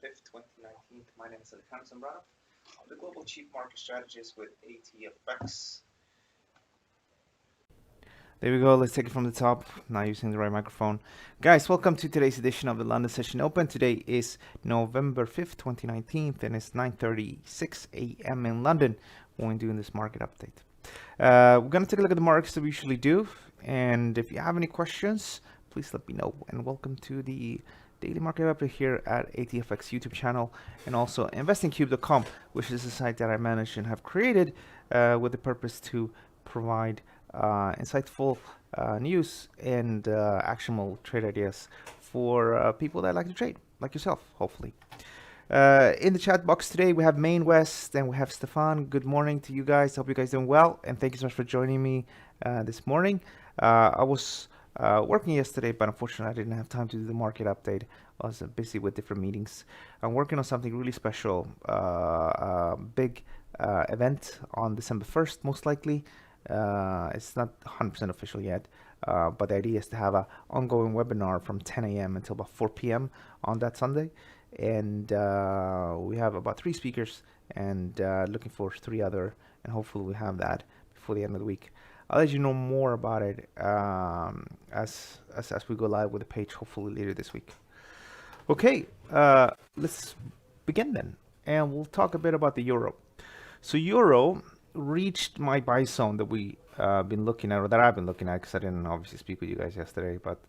5th, 2019. My name is Alejandro Zambrano. I'm the Global Chief Market Strategist with ATFX. There we go. Let's take it from the top. Not using the right microphone. Guys, welcome to today's edition of the London Session Open. Today is November 5th, 2019, and it's 9:36 a.m. in London when we're doing this market update. We're going to take a look at the markets that we usually do. And if you have any questions, please let me know. And welcome to the daily market update here at ATFX YouTube channel and also investingcube.com, which is a site that I manage and have created with the purpose to provide insightful news and actionable trade ideas for people that like to trade, like yourself, hopefully. In the chat box today, we have Main West and we have Stefan. Good morning to you guys. Hope you guys doing well, and thank you so much for joining me this morning. I was working yesterday, but unfortunately, I didn't have time to do the market update. I was busy with different meetings. I'm working on something really special, big event on December 1st, most likely. It's not 100% official yet, but the idea is to have an ongoing webinar from 10 a.m. until about 4 p.m. on that Sunday. And we have about 3 speakers and looking for 3 other, and hopefully we have that before the end of the week. I'll let you know more about it as we go live with the page, hopefully later this week. Okay, let's begin then, and we'll talk a bit about the euro. So euro reached my buy zone that we been looking at, or that I've been looking at, because I didn't obviously speak with you guys yesterday, but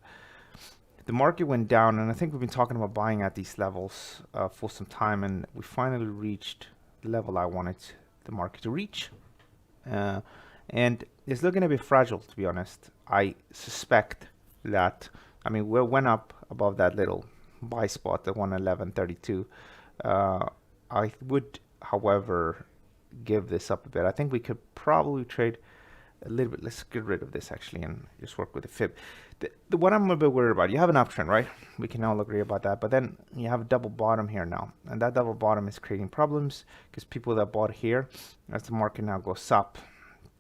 the market went down, and I think we've been talking about buying at these levels for some time, and we finally reached the level I wanted the market to reach. And it's looking a bit fragile, to be honest. I suspect that, I mean, we went up above that little buy spot at 111.32. I would, however, give this up a bit. I think we could probably trade a little bit. Let's get rid of this actually and just work with the fib. The what I'm a bit worried about, you have an uptrend, right? We can all agree about that, but then you have a double bottom here now, and that double bottom is creating problems because people that bought here, as the market now goes up,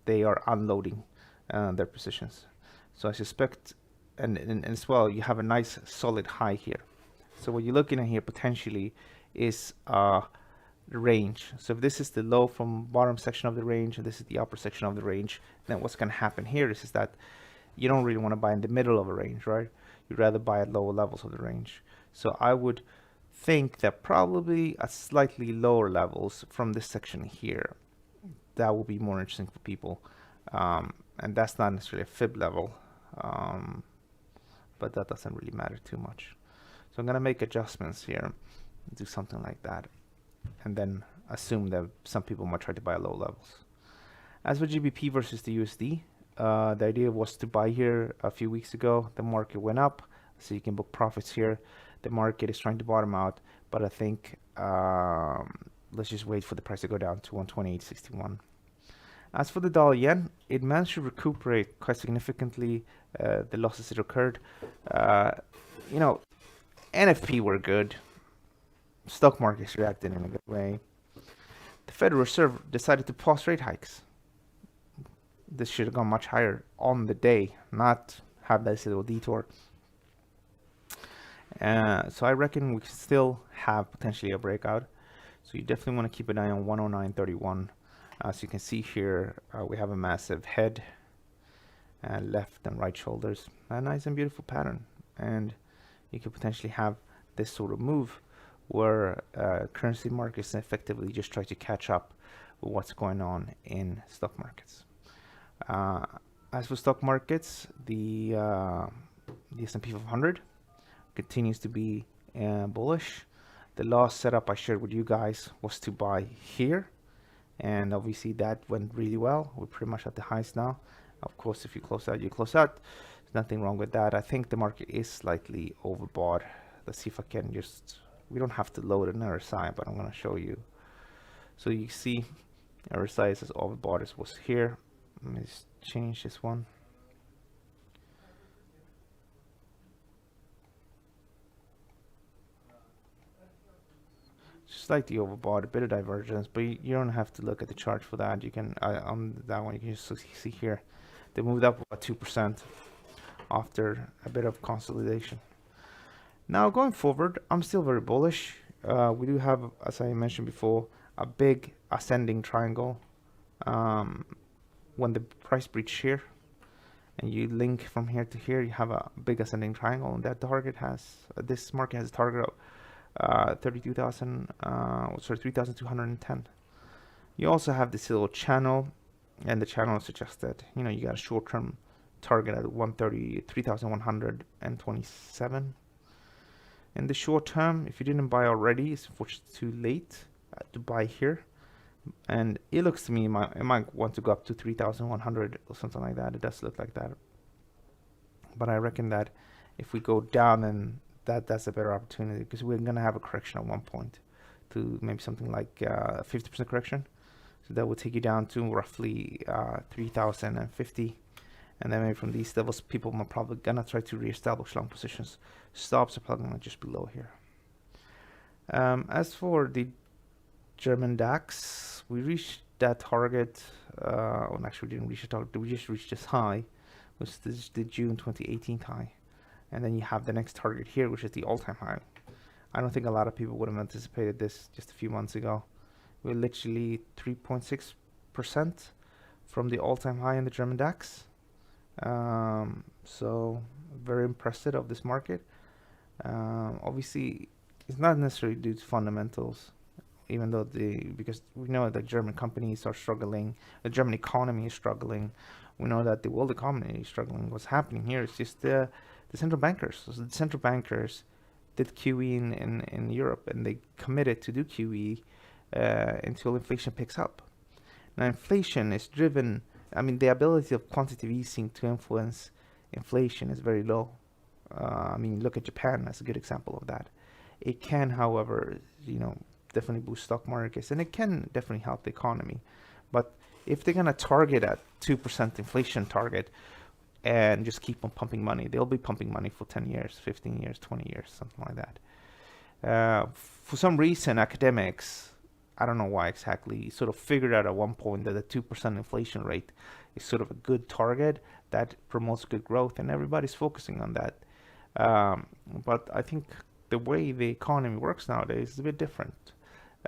they are unloading their positions. So I suspect, and as well, you have a nice solid high here. So what you're looking at here potentially is the range. So if this is the low from bottom section of the range and this is the upper section of the range, then what's going to happen here is that you don't really want to buy in the middle of a range, right? You'd rather buy at lower levels of the range. So I would think that probably at slightly lower levels from this section here, that will be more interesting for people. And that's not necessarily a fib level, but that doesn't really matter too much. So I'm going to make adjustments here, do something like that, and then assume that some people might try to buy at low levels. As for GBP versus the USD, the idea was to buy here a few weeks ago. The market went up, so you can book profits here. The market is trying to bottom out, but I think let's just wait for the price to go down to 128.61. As for the dollar yen, it managed to recuperate quite significantly the losses that occurred. You know, NFP were good. Stock markets reacted in a good way. The Federal Reserve decided to pause rate hikes. This should have gone much higher on the day, not have this little detour. So I reckon we still have potentially a breakout. So you definitely want to keep an eye on 109.31. As you can see here, we have a massive head, left and right shoulders, a nice and beautiful pattern. And you could potentially have this sort of move where currency markets effectively just try to catch up with what's going on in stock markets. As for stock markets, the S&P 500 continues to be bullish. The last setup I shared with you guys was to buy here, and obviously that went really well. We're pretty much at the highs now. Of course, if you close out, you close out. There's nothing wrong with that. I think the market is slightly overbought. Let's see if I can just, we don't have to load another RSI, but I'm going to show you. So you see RSI is as overbought as was here. Let me just change this one. Slightly overbought, a bit of divergence, but you don't have to look at the chart for that. You can on that one, you can just see here they moved up about 2% after a bit of consolidation. Now going forward, I'm still very bullish. we do have, as I mentioned before, a big ascending triangle. When the price breach here and you link from here to here, you have a big ascending triangle, and that target has this market has a target of 32,000, sorry, 3,210. You also have this little channel, and the channel suggests that you got a short-term target at 3,127. In the short term, if you didn't buy already, it's unfortunately too late to buy here. And it looks to me it might want to go up to 3,100 or something like that. It does look like that. But I reckon that if we go down, then that's a better opportunity, because we're going to have a correction at one point to maybe something like 50% correction. So that will take you down to roughly 3,050. And then maybe from these levels, people are probably going to try to reestablish long positions. Stops are probably going to just below here. As for the German DAX, we reached that target. Well, actually, we didn't reach the target. We just reached this high, which is the June 2018 high. And then you have the next target here, which is the all-time high. I don't think a lot of people would have anticipated this just a few months ago. We're literally 3.6% from the all-time high in the German DAX. So very impressive of this market. Obviously, it's not necessarily due to fundamentals, even though because we know that German companies are struggling, the German economy is struggling. We know that the world economy is struggling. What's happening here is just the central bankers. So the central bankers did QE in Europe, and they committed to do QE until inflation picks up. Now, inflation is driven. I mean, the ability of quantitative easing to influence inflation is very low. I mean, look at Japan as a good example of that. It can, however, definitely boost stock markets, and it can definitely help the economy. But if they're going to target at 2% inflation target and just keep on pumping money, they'll be pumping money for 10 years, 15 years, 20 years, something like that. For some reason, academics, I don't know why exactly, sort of figured out at one point that a 2% inflation rate is sort of a good target that promotes good growth, and everybody's focusing on that. But I think the way the economy works nowadays is a bit different.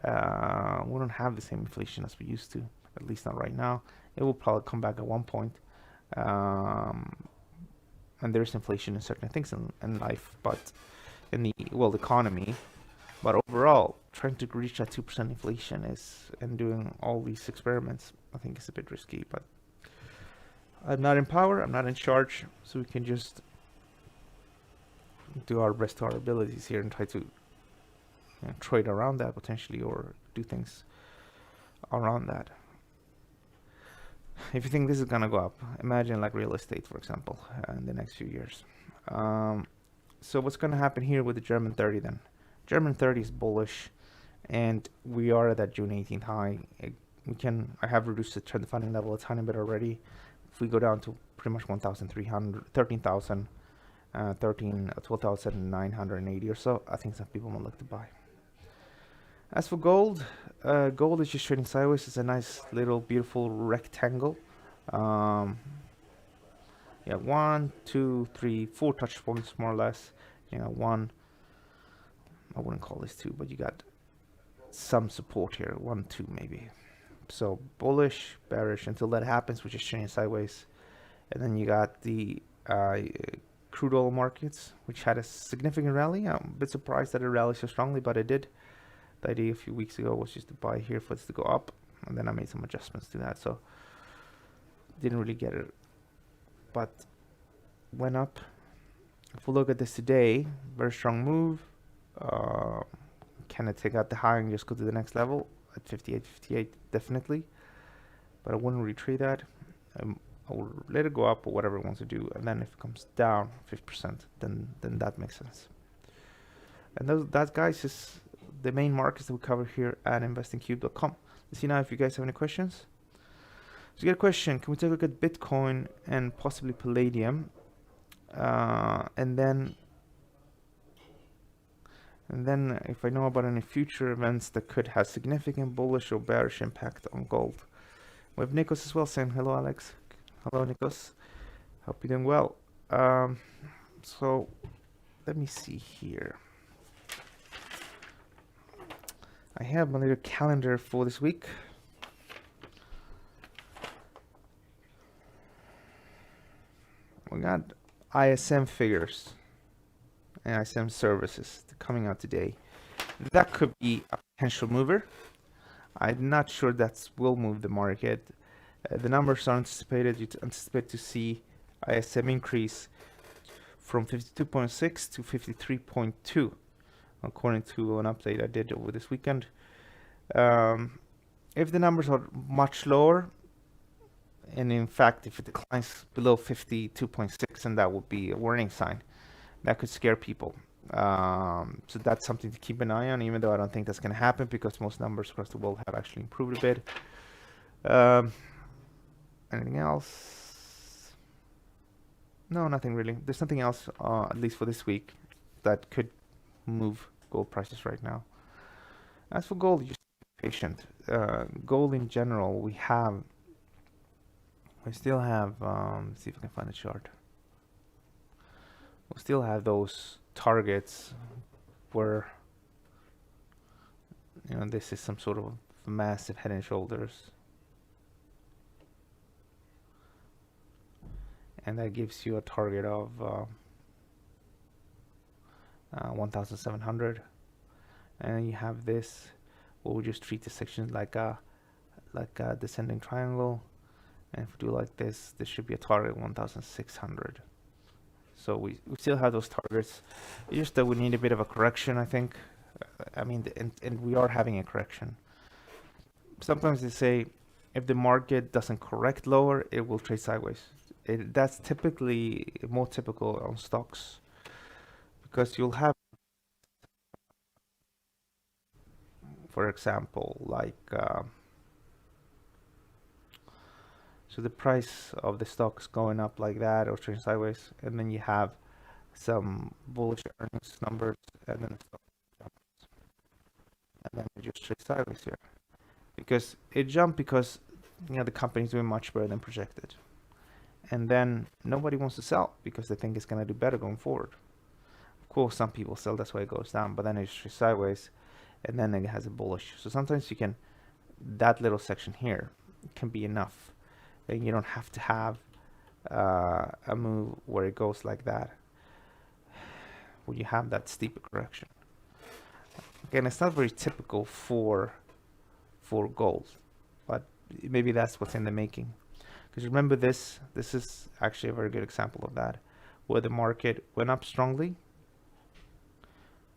We don't have the same inflation as we used to, at least not right now. It will probably come back at one point. And there's inflation in certain things in life, but in the world economy. But overall, trying to reach that 2% inflation and doing all these experiments, I think is a bit risky. But I'm not in power, I'm not in charge, so we can just do our best to our abilities here and try to trade around that potentially, or do things around that. If you think this is gonna go up, imagine like real estate, for example, in the next few years. So what's gonna happen here with the German 30 then? German 30 is bullish, and we are at that June 18th high. I have reduced the trend funding level a tiny bit already. If we go down to pretty much 1,300, 13,000, 12,980 or so, I think some people might look to buy. As for gold, gold is just trading sideways. It's a nice little beautiful rectangle. Yeah, 1, 2, 3, 4 touch points more or less. One, I wouldn't call this 2, but you got some support here, 1, 2 maybe. So bullish, bearish until that happens, which is trading sideways. And then you got the crude oil markets, which had a significant rally. I'm a bit surprised that it rallied so strongly, but it did. The idea a few weeks ago was just to buy here for it to go up, and then I made some adjustments to that, so didn't really get it, but went up. If we look at this today, very strong move. Can it take out the high and just go to the next level at 58.58? Definitely, but I wouldn't retreat that. I will let it go up or whatever it wants to do, and then if it comes down 50%, then that makes sense. And that, guys, is the main markets that we cover here at investingcube.com. Let's see now if you guys have any questions. So you got a question: can we take a look at Bitcoin and possibly Palladium? And then if I know about any future events that could have significant bullish or bearish impact on gold. We have Nikos as well saying hello, Alex. Hello, Nikos. Hope you're doing well. So let me see here. I have my little calendar for this week. We got ISM figures and ISM services coming out today. That could be a potential mover. I'm not sure that will move the market. The numbers are anticipated. You anticipate to see ISM increase from 52.6 to 53.2, according to an update I did over this weekend. If the numbers are much lower, and in fact, if it declines below 52.6, then that would be a warning sign. That could scare people. So that's something to keep an eye on, even though I don't think that's going to happen because most numbers across the world have actually improved a bit. Anything else? No, nothing really. There's nothing else, at least for this week, that could move gold prices right now. As for gold, just be patient. Gold in general, we still have, see if I can find a chart. We still have those targets where, this is some sort of massive head and shoulders. And that gives you a target of 1,700. And you have this, where we just treat the sections like a descending triangle. And if we do like this should be a target 1,600. So we still have those targets. It's just that we need a bit of a correction, I think. And we are having a correction. Sometimes they say if the market doesn't correct lower, it will trade sideways. That's typically more typical on stocks, because you'll have, for example, so the price of the stock's going up like that or trading sideways, and then you have some bullish earnings numbers, and then the stock jumps, and then it just trades sideways here because it jumped because the company's doing much better than projected, and then nobody wants to sell because they think it's going to do better going forward. Of course, some people sell, that's why it goes down, but then it just trades sideways, and then it has a bullish. So sometimes that little section here can be enough. And you don't have to have a move where it goes like that, where you have that steep correction. Again, it's not very typical for gold, but maybe that's what's in the making. Because remember this is actually a very good example of that, where the market went up strongly,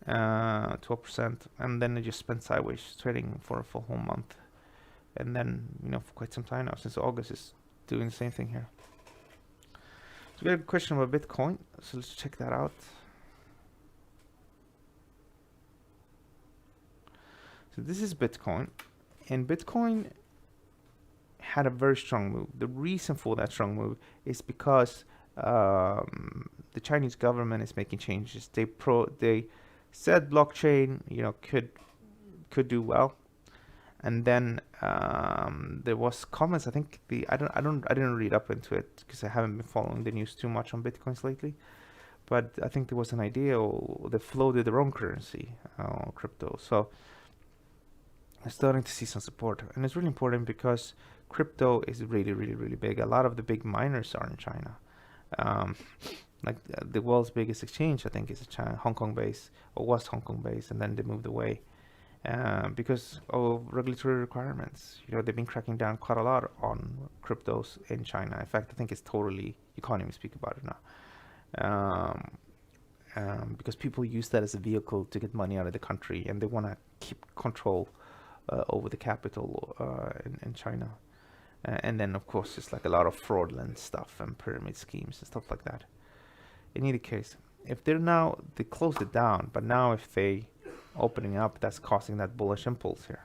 12%, and then it just spent sideways, trading for a full whole month. And then, for quite some time now, since August, is doing the same thing here. So we have a question about Bitcoin, so let's check that out. So this is Bitcoin, and Bitcoin had a very strong move. The reason for that strong move is because the Chinese government is making changes. They said blockchain, could do well. And then there was comments. I think I didn't read up into it because I haven't been following the news too much on Bitcoins lately. But I think there was an idea they floated their own currency, crypto. So I'm starting to see some support, and it's really important because crypto is really, really, really big. A lot of the big miners are in China. Like the world's biggest exchange, I think, is Hong Kong based, or was Hong Kong based, and then they moved away. Because of regulatory requirements. They've been cracking down quite a lot on cryptos in China. In fact, I think it's totally, you can't even speak about it now. Because people use that as a vehicle to get money out of the country, and they want to keep control over the capital in China. And then, of course, it's like a lot of fraudulent stuff and pyramid schemes and stuff like that. In either case, if they closed it down, but now if they opening up, that's causing that bullish impulse here.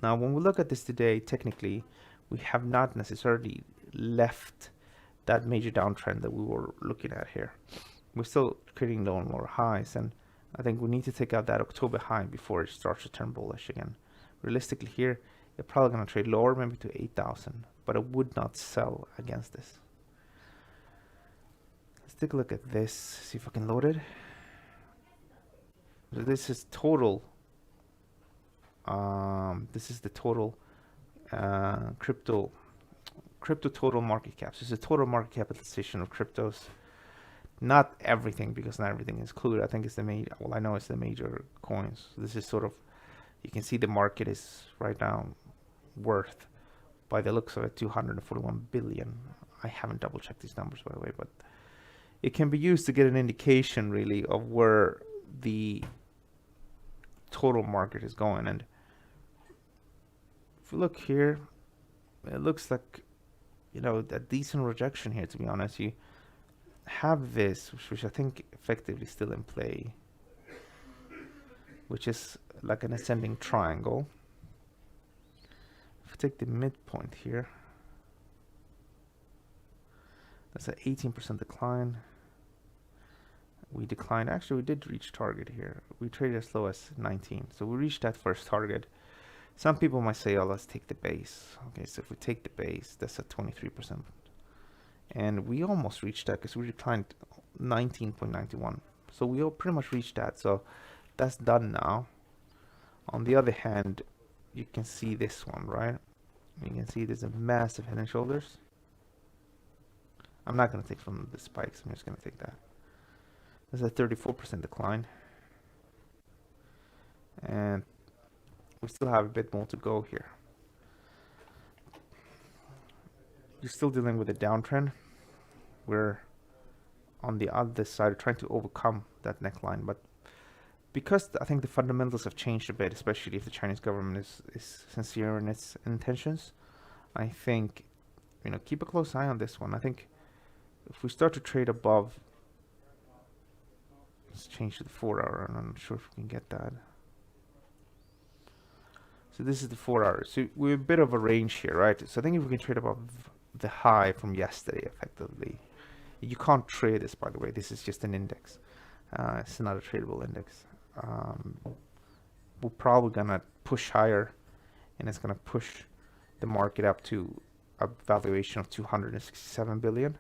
Now, when we look at this today, technically, we have not necessarily left that major downtrend that we were looking at here. We're still creating lower and lower highs, and I think we need to take out that October high before it starts to turn bullish again. Realistically here, you're probably going to trade lower, maybe to 8,000, but I would not sell against this. Let's take a look at this, see if I can load it. So this is total This is the total crypto total market cap. So it's the total market capitalization of cryptos. Not everything, because not everything is included. I think it's the major. Well, I know it's the major coins. This is sort of, you can see the market is right now worth, by the looks of it, 241 billion. I haven't double checked these numbers, by the way, but it can be used to get an indication really of where the total market is going. And if you look here, it looks like, you know, a decent rejection here, to be honest. You have this, which I think effectively still in play, which is like an ascending triangle. If you take the midpoint here, that's an 18% decline. We declined. Actually, we did reach target here. We traded as low as 19. So we reached that first target. Some people might say, oh, let's take the base. Okay, so if we take the base, that's at 23%. And we almost reached that because we declined 19.91. So we all pretty much reached that. So that's done now. On the other hand, you can see this one, right? You can see there's a massive head and shoulders. I'm not going to take from the spikes. I'm just going to take that. There's a 34% decline. And we still have a bit more to go here. You're still dealing with a downtrend. We're on the other side trying to overcome that neckline. But because I think the fundamentals have changed a bit, especially if the Chinese government is sincere in its intentions, I think, you know, keep a close eye on this one. I think if we start to trade above, let's change to the 4-hour, and I'm not sure if we can get that. So this is the 4-hour. So we're a bit of a range here, right? So I think if we can trade above the high from yesterday, effectively. You can't trade this, by the way. This is just an index. It's not a tradable index. We're probably gonna push higher, and it's gonna push the market up to a valuation of 267 billion.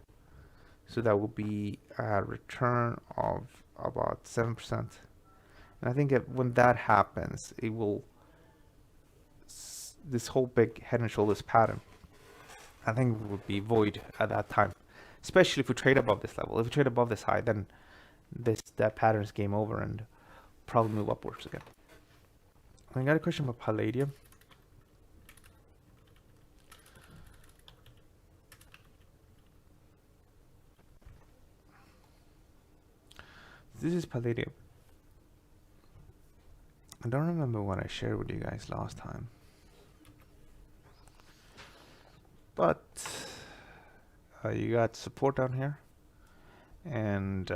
So that will be a return of about 7%. And I think that when that happens, it will, this whole big head and shoulders pattern, I think it would be void at that time, especially if we trade above this level. If we trade above this high, then that pattern is game over and probably move upwards again. I got a question about palladium. This is palladium. I don't remember what I shared with you guys last time, but you got support down here, and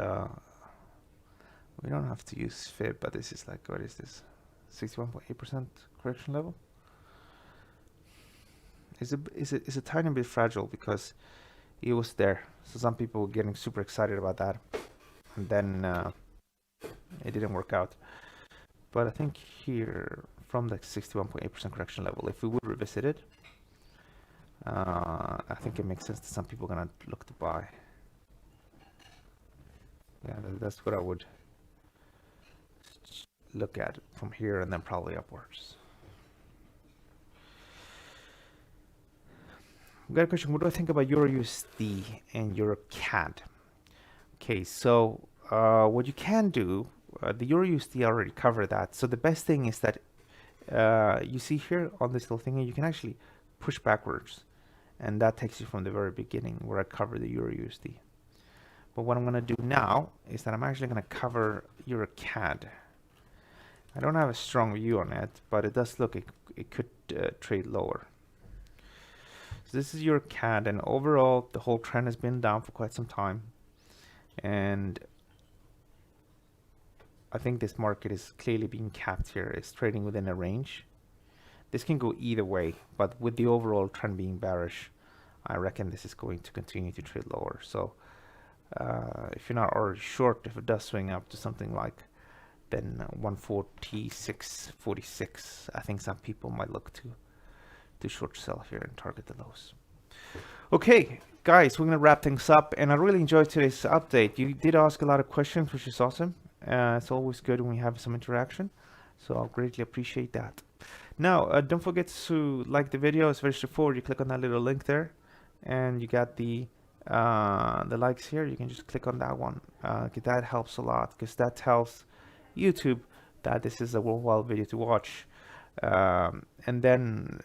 we don't have to use fib, but this is like, what is this, 61.8% correction level? It's a tiny bit fragile because it was there, so some people were getting super excited about that, and then it didn't work out. But I think here, from the 61.8% correction level, if we would revisit it, I think it makes sense that some people are gonna look to buy. Yeah, that's what I would look at from here, and then probably upwards. We got a question: what do I think about Euro USD and Euro CAD? Okay, so what you can do, the Euro USD already covered that. So the best thing is that you see here on this little thing, you can actually push backwards, and that takes you from the very beginning where I cover the Euro USD. But what I'm going to do now is that I'm actually going to cover Euro CAD. I don't have a strong view on it, but it does look it could trade lower. So this is Euro CAD, and overall the whole trend has been down for quite some time, and I think this market is clearly being capped here. It's trading within a range. This can go either way, but with the overall trend being bearish, I reckon this is going to continue to trade lower. So if you're not already short, if it does swing up to something like then 146.46, I think some people might look to short sell here and target the lows. Okay, guys, we're gonna wrap things up, and I really enjoyed today's update. You did ask a lot of questions, which is awesome. It's always good when we have some interaction. So I'll greatly appreciate that. Now, don't forget to like the video. It's very straightforward. You click on that little link there, and you got the likes here. You can just click on that one. That helps a lot because that tells YouTube that this is a worthwhile video to watch, and then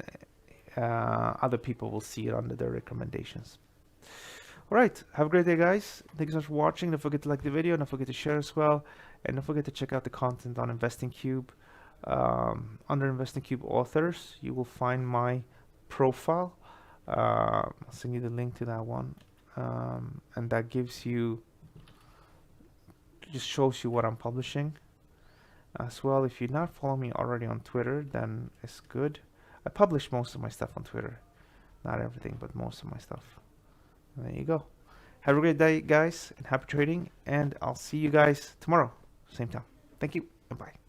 other people will see it under their recommendations. All right, have a great day, guys. Thank you so much for watching. Don't forget to like the video. Don't forget to share as well, and don't forget to check out the content on Investing Cube. Under Investing Cube authors, you will find my profile. I'll send you the link to that one, and that gives you, just shows you what I'm publishing as well. If you're not following me already on Twitter, then it's good. I publish most of my stuff on Twitter, not everything, but most of my stuff. And there you go. Have a great day, guys, and happy trading. And I'll see you guys tomorrow, same time. Thank you, and bye.